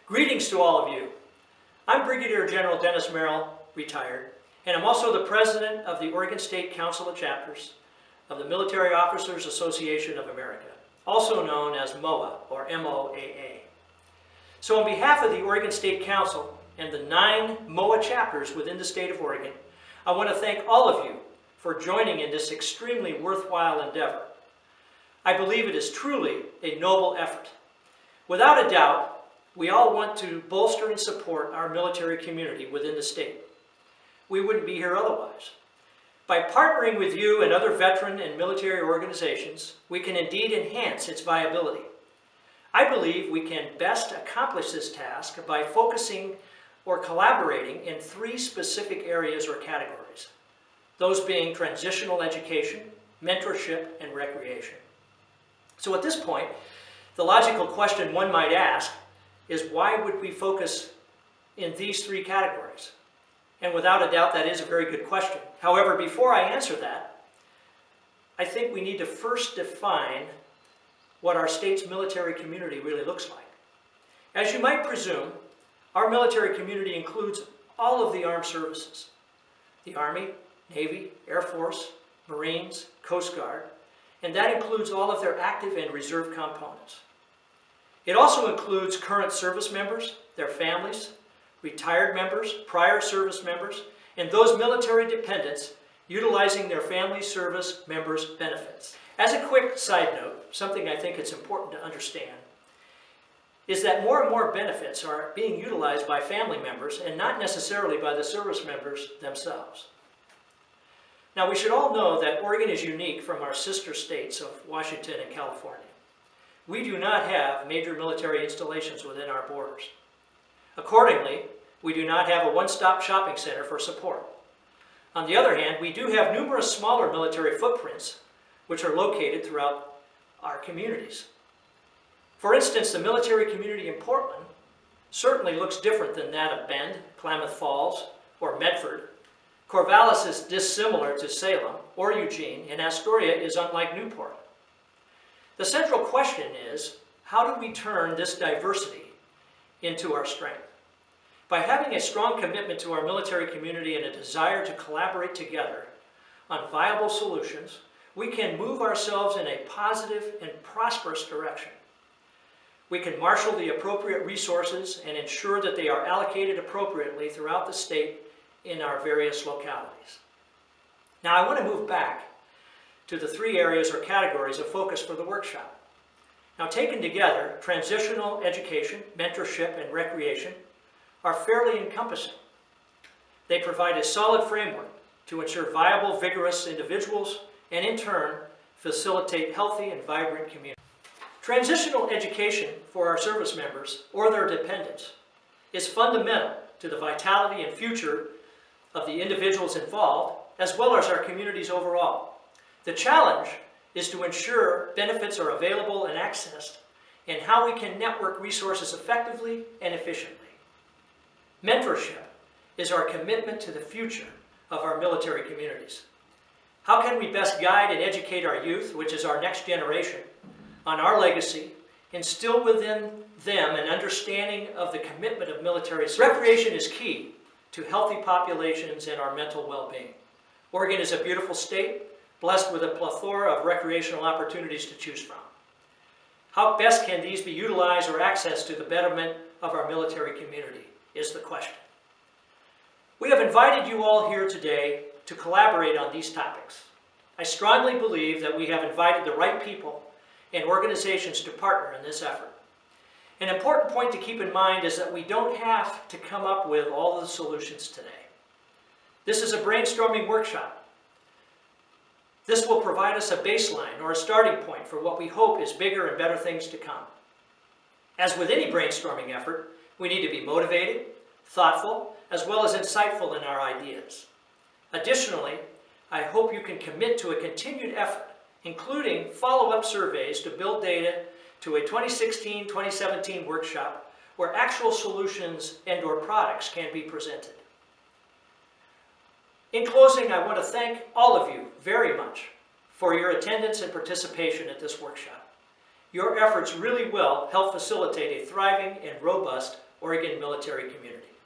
Greetings to all of you. I'm Brigadier General Dennis Merrill, retired, and I'm also the President of the Oregon State Council of Chapters of the Military Officers Association of America, also known as MOA, or MOAA. So on behalf of the Oregon State Council and the 9 MOA chapters within the state of Oregon, I want to thank all of you for joining in this extremely worthwhile endeavor. I believe it is truly a noble effort. Without a doubt, we all want to bolster and support our military community within the state. We wouldn't be here otherwise. By partnering with you and other veteran and military organizations, we can indeed enhance its viability. I believe we can best accomplish this task by focusing or collaborating in 3 specific areas or categories, those being transitional education, mentorship, and recreation. So at this point, the logical question one might ask is, why would we focus in these 3 categories? And without a doubt, that is a very good question. However, before I answer that, I think we need to first define what our state's military community really looks like. As you might presume, our military community includes all of the armed services: the Army, Navy, Air Force, Marines, Coast Guard, and that includes all of their active and reserve components. It also includes current service members, their families, retired members, prior service members, and those military dependents utilizing their family service members' benefits. As a quick side note, something I think it's important to understand is that more and more benefits are being utilized by family members and not necessarily by the service members themselves. Now, we should all know that Oregon is unique from our sister states of Washington and California. We do not have major military installations within our borders. Accordingly, we do not have a one-stop shopping center for support. On the other hand, we do have numerous smaller military footprints which are located throughout our communities. For instance, the military community in Portland certainly looks different than that of Bend, Klamath Falls, or Medford. Corvallis is dissimilar to Salem or Eugene, and Astoria is unlike Newport. The central question is, how do we turn this diversity into our strength? By having a strong commitment to our military community and a desire to collaborate together on viable solutions, we can move ourselves in a positive and prosperous direction. We can marshal the appropriate resources and ensure that they are allocated appropriately throughout the state in our various localities. Now, I want to move back to the 3 areas or categories of focus for the workshop. Now, taken together, transitional education, mentorship, and recreation are fairly encompassing. They provide a solid framework to ensure viable, vigorous individuals and, in turn, facilitate healthy and vibrant communities. Transitional education for our service members or their dependents is fundamental to the vitality and future of the individuals involved, as well as our communities overall. The challenge is to ensure benefits are available and accessed, and how we can network resources effectively and efficiently. Mentorship is our commitment to the future of our military communities. How can we best guide and educate our youth, which is our next generation, on our legacy, instill within them an understanding of the commitment of military service? Recreation is key to healthy populations and our mental well-being. Oregon is a beautiful state, blessed with a plethora of recreational opportunities to choose from. How best can these be utilized or accessed to the betterment of our military community is the question. We have invited you all here today to collaborate on these topics. I strongly believe that we have invited the right people and organizations to partner in this effort. An important point to keep in mind is that we don't have to come up with all the solutions today. This is a brainstorming workshop. This will provide us a baseline or a starting point for what we hope is bigger and better things to come. As with any brainstorming effort, we need to be motivated, thoughtful, as well as insightful in our ideas. Additionally, I hope you can commit to a continued effort, including follow-up surveys to build data to a 2016-2017 workshop where actual solutions and/or products can be presented. In closing, I want to thank all of you very much for your attendance and participation at this workshop. Your efforts really will help facilitate a thriving and robust Oregon military community.